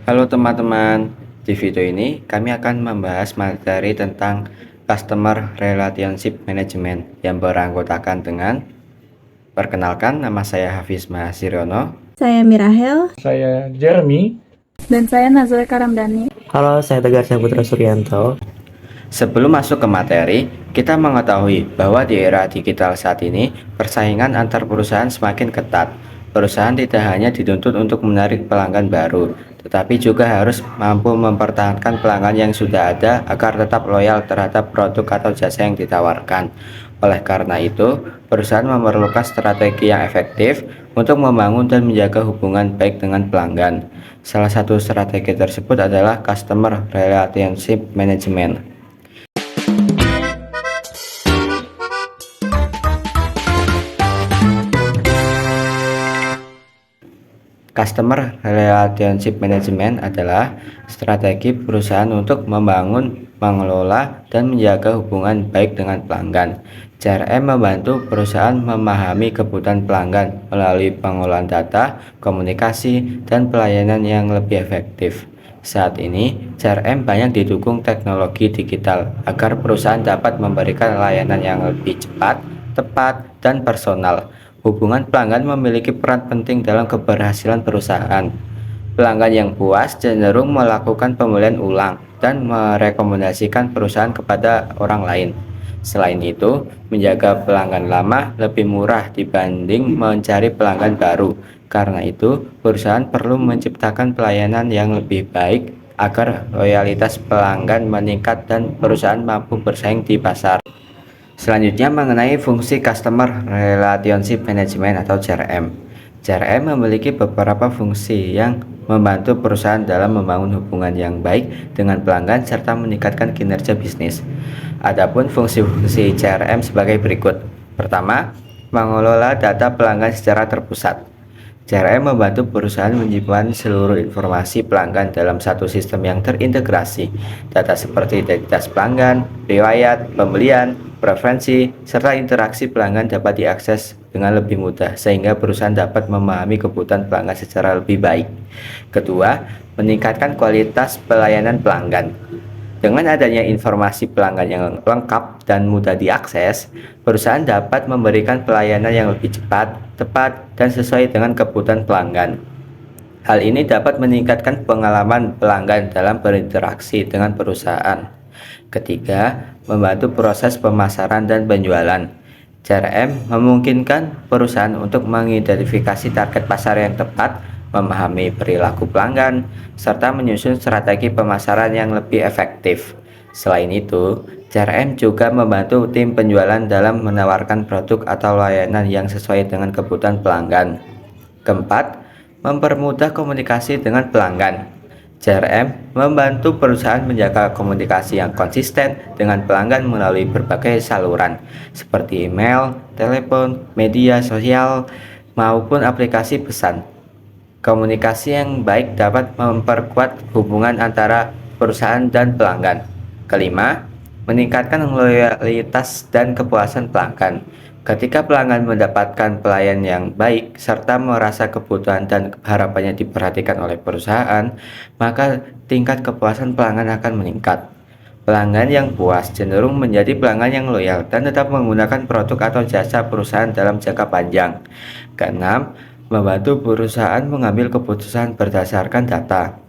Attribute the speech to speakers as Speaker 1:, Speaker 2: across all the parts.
Speaker 1: Halo teman-teman, di video ini kami akan membahas materi tentang Customer Relationship Management yang beranggotakan dengan perkenalkan, nama saya Hafiz Mahasiryono.
Speaker 2: Saya Mirahel.
Speaker 3: Saya Jeremy.
Speaker 2: Dan saya Nazila Karamdani.
Speaker 4: Halo, saya Tegar Saputra Suryanto.
Speaker 1: Sebelum masuk ke materi, kita mengetahui bahwa di era digital saat ini, persaingan antar perusahaan semakin ketat. Perusahaan tidak hanya dituntut untuk menarik pelanggan baru, tetapi juga harus mampu mempertahankan pelanggan yang sudah ada agar tetap loyal terhadap produk atau jasa yang ditawarkan. Oleh karena itu, perusahaan memerlukan strategi yang efektif untuk membangun dan menjaga hubungan baik dengan pelanggan. Salah satu strategi tersebut adalah Customer Relationship Management. Customer Relationship Management adalah strategi perusahaan untuk membangun, mengelola, dan menjaga hubungan baik dengan pelanggan. CRM membantu perusahaan memahami kebutuhan pelanggan melalui pengolahan data, komunikasi, dan pelayanan yang lebih efektif. Saat ini, CRM banyak didukung teknologi digital agar perusahaan dapat memberikan layanan yang lebih cepat, tepat, dan personal. Hubungan pelanggan memiliki peran penting dalam keberhasilan perusahaan. Pelanggan yang puas cenderung melakukan pembelian ulang dan merekomendasikan perusahaan kepada orang lain. Selain itu, menjaga pelanggan lama lebih murah dibanding mencari pelanggan baru. Karena itu, perusahaan perlu menciptakan pelayanan yang lebih baik agar loyalitas pelanggan meningkat dan perusahaan mampu bersaing di pasar. Selanjutnya mengenai fungsi Customer Relationship Management atau CRM. CRM memiliki beberapa fungsi yang membantu perusahaan dalam membangun hubungan yang baik dengan pelanggan serta meningkatkan kinerja bisnis. Adapun fungsi-fungsi CRM sebagai berikut. Pertama, mengelola data pelanggan secara terpusat. CRM membantu perusahaan menyimpan seluruh informasi pelanggan dalam satu sistem yang terintegrasi. Data seperti identitas pelanggan, riwayat, pembelian, preferensi, serta interaksi pelanggan dapat diakses dengan lebih mudah sehingga perusahaan dapat memahami kebutuhan pelanggan secara lebih baik. Kedua, meningkatkan kualitas pelayanan pelanggan. Dengan adanya informasi pelanggan yang lengkap dan mudah diakses, perusahaan dapat memberikan pelayanan yang lebih cepat, tepat, dan sesuai dengan kebutuhan pelanggan. Hal ini dapat meningkatkan pengalaman pelanggan dalam berinteraksi dengan perusahaan. Ketiga, membantu proses pemasaran dan penjualan. CRM memungkinkan perusahaan untuk mengidentifikasi target pasar yang tepat, memahami perilaku pelanggan, serta menyusun strategi pemasaran yang lebih efektif. Selain itu, CRM juga membantu tim penjualan dalam menawarkan produk atau layanan yang sesuai dengan kebutuhan pelanggan. Keempat, mempermudah komunikasi dengan pelanggan. CRM membantu perusahaan menjaga komunikasi yang konsisten dengan pelanggan melalui berbagai saluran, seperti email, telepon, media sosial, maupun aplikasi pesan. Komunikasi yang baik dapat memperkuat hubungan antara perusahaan dan pelanggan. Kelima, meningkatkan loyalitas dan kepuasan pelanggan. Ketika pelanggan mendapatkan pelayanan yang baik serta merasa kebutuhan dan harapannya diperhatikan oleh perusahaan, maka tingkat kepuasan pelanggan akan meningkat. Pelanggan yang puas cenderung menjadi pelanggan yang loyal dan tetap menggunakan produk atau jasa perusahaan dalam jangka panjang. Keenam, membantu perusahaan mengambil keputusan berdasarkan data.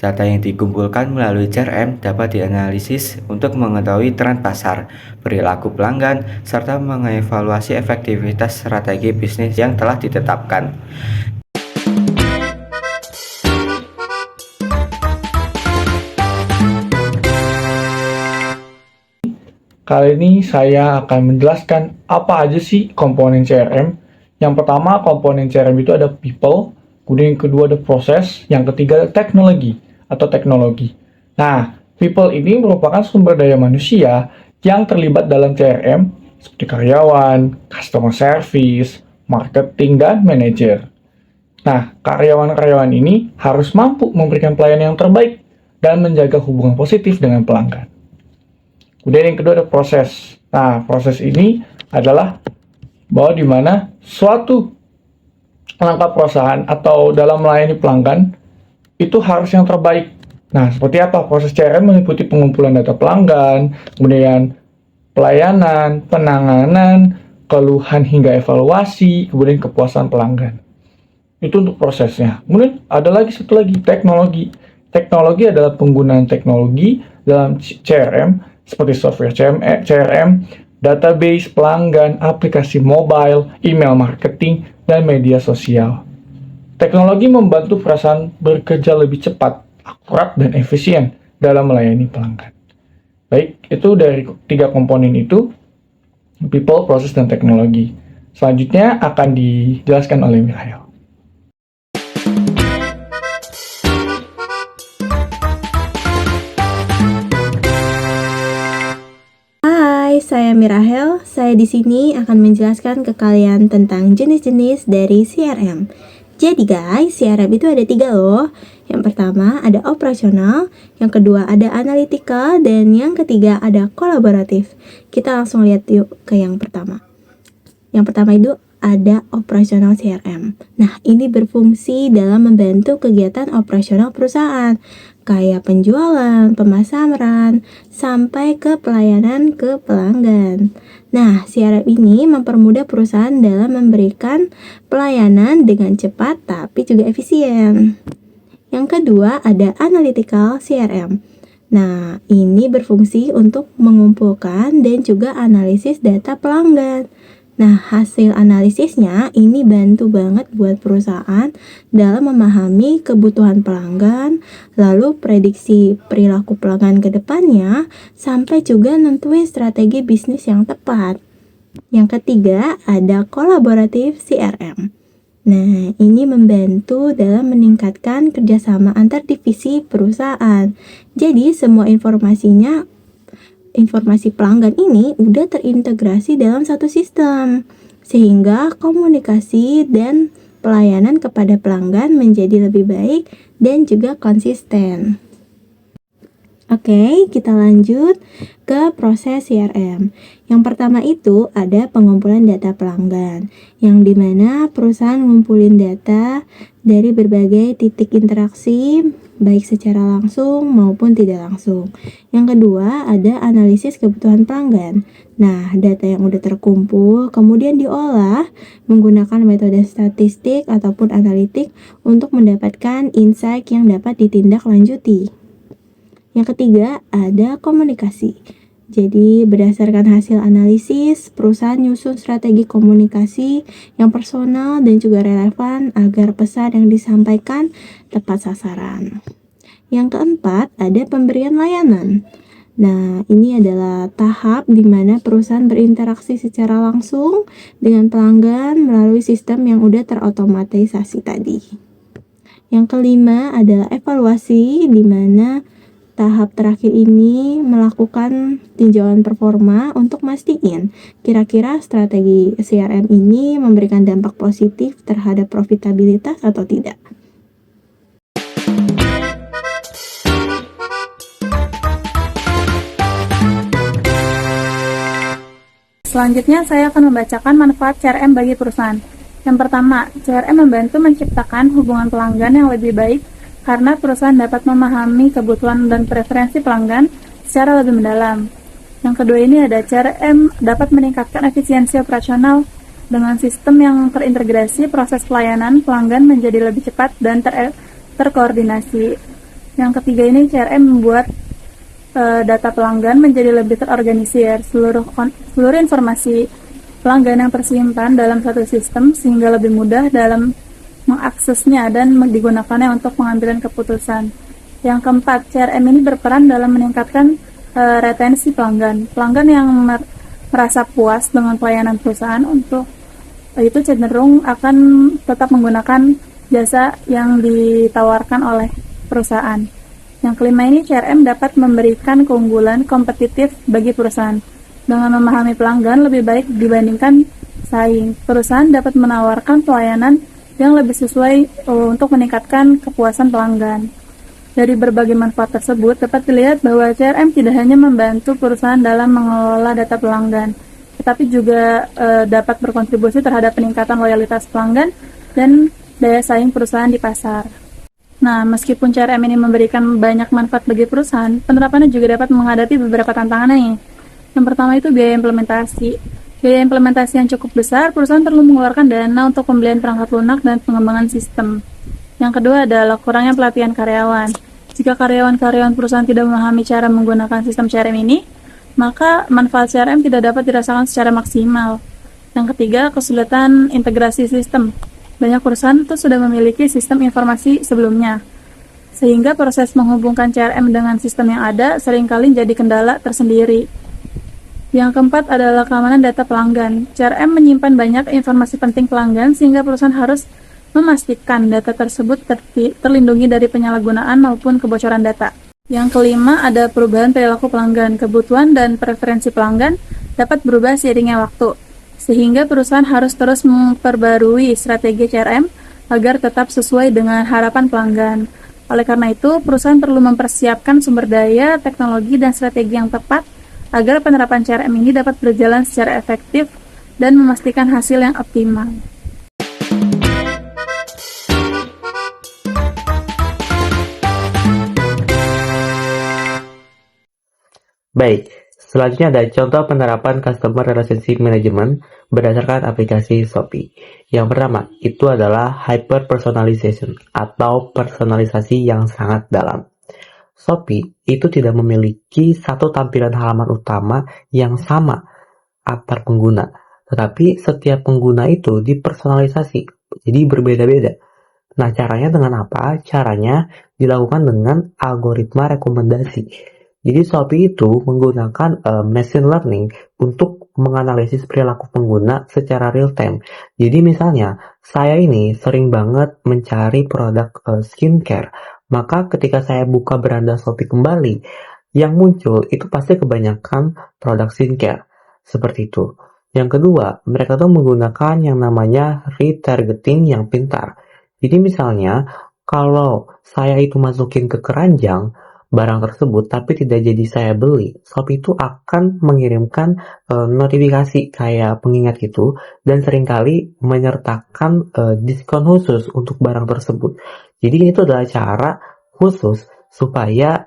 Speaker 1: Data yang dikumpulkan melalui CRM dapat dianalisis untuk mengetahui tren pasar, perilaku pelanggan, serta mengevaluasi efektivitas strategi bisnis yang telah ditetapkan.
Speaker 3: Kali ini saya akan menjelaskan apa aja sih komponen CRM. Yang pertama, komponen CRM itu ada people, kemudian yang kedua ada proses, yang ketiga ada teknologi. Nah, people ini merupakan sumber daya manusia yang terlibat dalam CRM seperti karyawan, customer service, marketing, dan manajer. Nah, karyawan-karyawan ini harus mampu memberikan pelayanan yang terbaik dan menjaga hubungan positif dengan pelanggan. Kemudian yang kedua ada proses. Nah, proses ini adalah bahwa di mana suatu langkah perusahaan atau dalam melayani pelanggan itu harus yang terbaik. Nah, seperti apa? Proses CRM meliputi pengumpulan data pelanggan, kemudian pelayanan, penanganan, keluhan hingga evaluasi, kemudian kepuasan pelanggan. Itu untuk prosesnya. Kemudian ada lagi satu lagi, teknologi. Teknologi adalah penggunaan teknologi dalam CRM seperti software CRM, database, pelanggan, aplikasi mobile, email marketing, dan media sosial. Teknologi membantu perusahaan bekerja lebih cepat, akurat, dan efisien dalam melayani pelanggan. Baik, itu dari 3 komponen itu, people, process, dan teknologi. Selanjutnya akan dijelaskan oleh Mirael.
Speaker 2: Hai, saya Mirahel. Saya di sini akan menjelaskan ke kalian tentang jenis-jenis dari CRM. Jadi guys, CRM itu ada 3 loh. Yang pertama ada operasional, yang kedua ada analytical, dan yang ketiga ada kolaboratif. Kita langsung lihat yuk ke yang pertama. Yang pertama itu ada operasional CRM. Nah, ini berfungsi dalam membantu kegiatan operasional perusahaan, kayak penjualan, pemasaran, sampai ke pelayanan ke pelanggan. Nah, CRM ini mempermudah perusahaan dalam memberikan pelayanan dengan cepat tapi juga efisien. Yang kedua ada analytical CRM. Nah, ini berfungsi untuk mengumpulkan dan juga analisis data pelanggan. Nah, hasil analisisnya ini bantu banget buat perusahaan dalam memahami kebutuhan pelanggan, lalu prediksi perilaku pelanggan ke depannya, sampai juga nentuin strategi bisnis yang tepat. Yang ketiga, ada kolaboratif CRM. Nah, ini membantu dalam meningkatkan kerjasama antar divisi perusahaan. Jadi, semua informasi pelanggan ini udah terintegrasi dalam satu sistem, sehingga komunikasi dan pelayanan kepada pelanggan menjadi lebih baik dan juga konsisten. Oke, kita lanjut ke proses CRM. Yang pertama itu ada pengumpulan data pelanggan, yang dimana perusahaan ngumpulin data dari berbagai titik interaksi, baik secara langsung maupun tidak langsung. Yang kedua ada analisis kebutuhan pelanggan. Nah, data yang udah terkumpul kemudian diolah menggunakan metode statistik ataupun analitik untuk mendapatkan insight yang dapat ditindaklanjuti. Yang ketiga, ada komunikasi. Jadi, berdasarkan hasil analisis, perusahaan nyusun strategi komunikasi yang personal dan juga relevan agar pesan yang disampaikan tepat sasaran. Yang keempat, ada pemberian layanan. Nah, ini adalah tahap di mana perusahaan berinteraksi secara langsung dengan pelanggan melalui sistem yang udah terotomatisasi tadi. Yang kelima adalah evaluasi, di mana tahap terakhir ini melakukan tinjauan performa untuk mastiin kira-kira strategi CRM ini memberikan dampak positif terhadap profitabilitas atau tidak.
Speaker 5: Selanjutnya saya akan membacakan manfaat CRM bagi perusahaan. Yang pertama, CRM membantu menciptakan hubungan pelanggan yang lebih baik karena perusahaan dapat memahami kebutuhan dan preferensi pelanggan secara lebih mendalam. Yang kedua ini ada CRM dapat meningkatkan efisiensi operasional dengan sistem yang terintegrasi, proses pelayanan pelanggan menjadi lebih cepat dan terkoordinasi. Yang ketiga ini CRM membuat data pelanggan menjadi lebih terorganisir. Seluruh informasi pelanggan yang tersimpan dalam satu sistem sehingga lebih mudah dalam mengaksesnya dan digunakannya untuk pengambilan keputusan. Yang keempat, CRM ini berperan dalam meningkatkan retensi pelanggan. Pelanggan yang merasa puas dengan pelayanan perusahaan itu cenderung akan tetap menggunakan jasa yang ditawarkan oleh perusahaan. Yang kelima ini, CRM dapat memberikan keunggulan kompetitif bagi perusahaan. Dengan memahami pelanggan lebih baik dibandingkan saing, perusahaan dapat menawarkan pelayanan yang lebih sesuai untuk meningkatkan kepuasan pelanggan. Dari berbagai manfaat tersebut, dapat dilihat bahwa CRM tidak hanya membantu perusahaan dalam mengelola data pelanggan, tetapi juga dapat berkontribusi terhadap peningkatan loyalitas pelanggan dan daya saing perusahaan di pasar. Nah, meskipun CRM ini memberikan banyak manfaat bagi perusahaan, penerapannya juga dapat menghadapi beberapa tantangan nih. Yang pertama itu biaya implementasi. Biaya implementasi yang cukup besar, perusahaan perlu mengeluarkan dana untuk pembelian perangkat lunak dan pengembangan sistem. Yang kedua adalah kurangnya pelatihan karyawan. Jika karyawan-karyawan perusahaan tidak memahami cara menggunakan sistem CRM ini, maka manfaat CRM tidak dapat dirasakan secara maksimal. Yang ketiga, kesulitan integrasi sistem. Banyak perusahaan itu sudah memiliki sistem informasi sebelumnya, sehingga proses menghubungkan CRM dengan sistem yang ada seringkali jadi kendala tersendiri. Yang keempat adalah keamanan data pelanggan. CRM menyimpan banyak informasi penting pelanggan sehingga perusahaan harus memastikan data tersebut terlindungi dari penyalahgunaan maupun kebocoran data. Yang kelima ada perubahan perilaku pelanggan. Kebutuhan dan preferensi pelanggan dapat berubah seiringnya waktu, sehingga perusahaan harus terus memperbarui strategi CRM agar tetap sesuai dengan harapan pelanggan. Oleh karena itu, perusahaan perlu mempersiapkan sumber daya, teknologi, dan strategi yang tepat agar penerapan CRM ini dapat berjalan secara efektif dan memastikan hasil yang optimal.
Speaker 4: Baik, selanjutnya ada contoh penerapan Customer Relationship Management berdasarkan aplikasi Shopee. Yang pertama, itu adalah Hyper Personalization atau personalisasi yang sangat dalam. Shopee itu tidak memiliki satu tampilan halaman utama yang sama antar pengguna, tetapi setiap pengguna itu dipersonalisasi, jadi berbeda-beda. Nah, caranya dengan apa? Caranya dilakukan dengan algoritma rekomendasi. Jadi Shopee itu menggunakan machine learning untuk menganalisis perilaku pengguna secara real time. Jadi misalnya, saya ini sering banget mencari produk skincare. Maka ketika saya buka beranda Shopee kembali, yang muncul itu pasti kebanyakan produk skincare. Seperti itu. Yang kedua, mereka tuh menggunakan yang namanya retargeting yang pintar. Jadi misalnya, kalau saya itu masukin ke keranjang barang tersebut tapi tidak jadi saya beli, Shopee itu akan mengirimkan notifikasi kayak pengingat gitu, dan seringkali menyertakan diskon khusus untuk barang tersebut. Jadi itu adalah cara khusus supaya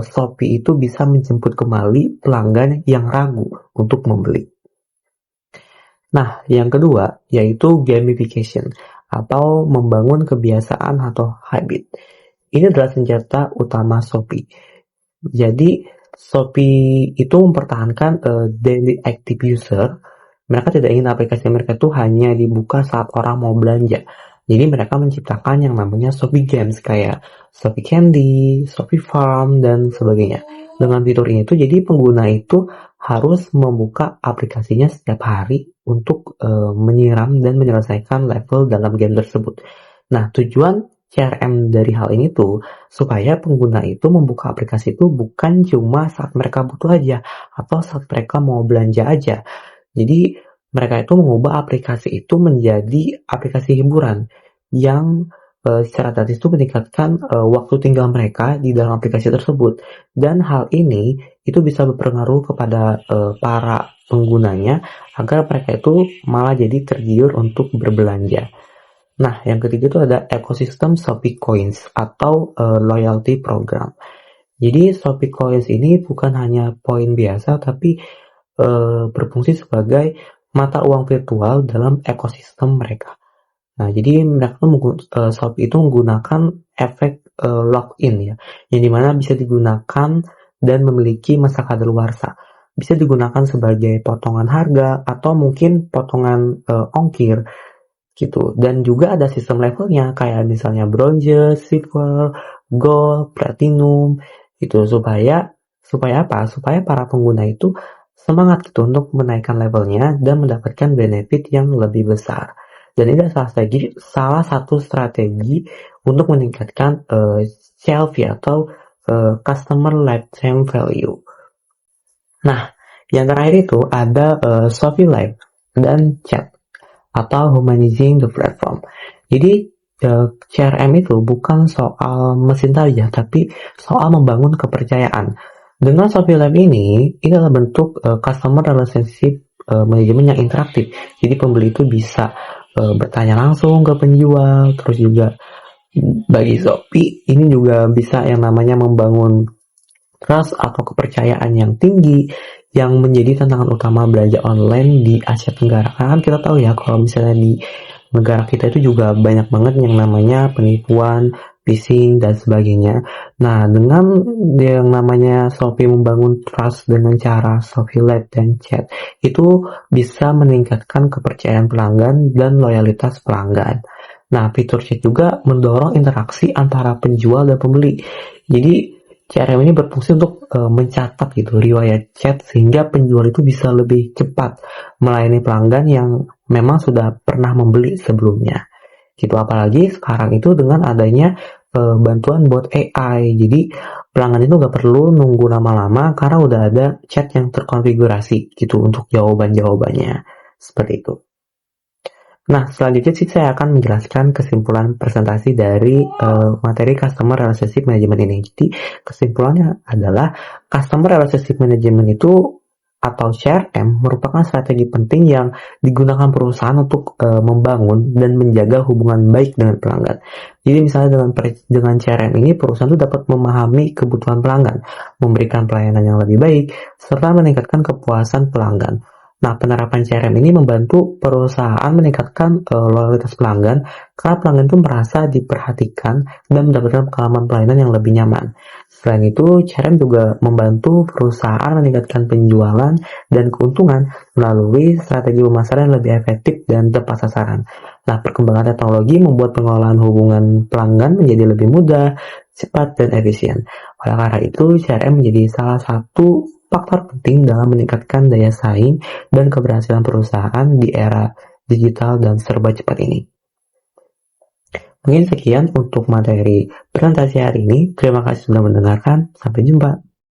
Speaker 4: Shopee itu bisa menjemput kembali pelanggan yang ragu untuk membeli. Nah, yang kedua yaitu gamification atau membangun kebiasaan atau habit. Ini adalah senjata utama Shopee. Jadi Shopee itu mempertahankan daily active user. Mereka tidak ingin aplikasi mereka itu hanya dibuka saat orang mau belanja. Jadi mereka menciptakan yang namanya Shopee Games kayak Shopee Candy, Shopee Farm, dan sebagainya. Dengan fitur ini tuh jadi pengguna itu harus membuka aplikasinya setiap hari untuk menyiram dan menyelesaikan level dalam game tersebut. Nah, tujuan CRM dari hal ini tuh supaya pengguna itu membuka aplikasi itu bukan cuma saat mereka butuh aja atau saat mereka mau belanja aja. Jadi mereka itu mengubah aplikasi itu menjadi aplikasi hiburan yang secara gratis itu meningkatkan waktu tinggal mereka di dalam aplikasi tersebut. Dan hal ini itu bisa berpengaruh kepada para penggunanya agar mereka itu malah jadi tergiur untuk berbelanja. Nah, yang ketiga itu ada ekosistem Shopee Coins atau loyalty program. Jadi Shopee Coins ini bukan hanya poin biasa, tapi berfungsi sebagai mata uang virtual dalam ekosistem mereka. Nah, jadi mereka Shopee itu menggunakan efek lock-in ya, yang dimana bisa digunakan dan memiliki masa kadaluarsa. Bisa digunakan sebagai potongan harga atau mungkin potongan ongkir gitu. Dan juga ada sistem levelnya kayak misalnya bronze, silver, gold, platinum gitu, supaya apa? Supaya para pengguna itu semangat gitu untuk menaikkan levelnya dan mendapatkan benefit yang lebih besar. Dan ini adalah salah satu strategi untuk meningkatkan CLV atau customer lifetime value. Nah, yang terakhir itu ada Shopee Live dan Chat atau humanizing the platform. Jadi CRM itu bukan soal mesin saja, tapi soal membangun kepercayaan. Dengan Shopee Live ini adalah bentuk customer relationship management yang interaktif. Jadi pembeli itu bisa bertanya langsung ke penjual, terus juga Bagi Shopee, ini juga bisa yang namanya membangun trust atau kepercayaan yang tinggi yang menjadi tantangan utama belanja online di Asia Tenggara. Karena kan kita tahu ya kalau misalnya di negara kita itu juga banyak banget yang namanya penipuan, phishing, dan sebagainya. Nah, dengan yang namanya Shopee membangun trust dengan cara Shopee Lite dan chat, itu bisa meningkatkan kepercayaan pelanggan dan loyalitas pelanggan. Nah, fitur chat juga mendorong interaksi antara penjual dan pembeli. Jadi, CRM ini berfungsi untuk mencatat gitu riwayat chat sehingga penjual itu bisa lebih cepat melayani pelanggan yang memang sudah pernah membeli sebelumnya. Gitu, apalagi sekarang itu dengan adanya bantuan bot AI. Jadi pelanggan itu nggak perlu nunggu lama-lama karena udah ada chat yang terkonfigurasi gitu untuk jawaban-jawabannya. Seperti itu. Nah, selanjutnya sih saya akan menjelaskan kesimpulan presentasi dari materi Customer Relationship Management ini. Jadi, kesimpulannya adalah Customer Relationship Management itu atau CRM merupakan strategi penting yang digunakan perusahaan untuk membangun dan menjaga hubungan baik dengan pelanggan. Jadi misalnya dengan CRM ini perusahaan itu dapat memahami kebutuhan pelanggan, memberikan pelayanan yang lebih baik, serta meningkatkan kepuasan pelanggan. Nah, penerapan CRM ini membantu perusahaan meningkatkan loyalitas pelanggan karena pelanggan itu merasa diperhatikan dan mendapatkan pengalaman pelayanan yang lebih nyaman. Selain itu, CRM juga membantu perusahaan meningkatkan penjualan dan keuntungan melalui strategi pemasaran yang lebih efektif dan tepat sasaran. Nah, perkembangan teknologi membuat pengelolaan hubungan pelanggan menjadi lebih mudah, cepat, dan efisien. Oleh karena itu, CRM menjadi salah satu faktor penting dalam meningkatkan daya saing dan keberhasilan perusahaan di era digital dan serba cepat ini. Mungkin sekian untuk materi presentasi hari ini. Terima kasih sudah mendengarkan. Sampai jumpa.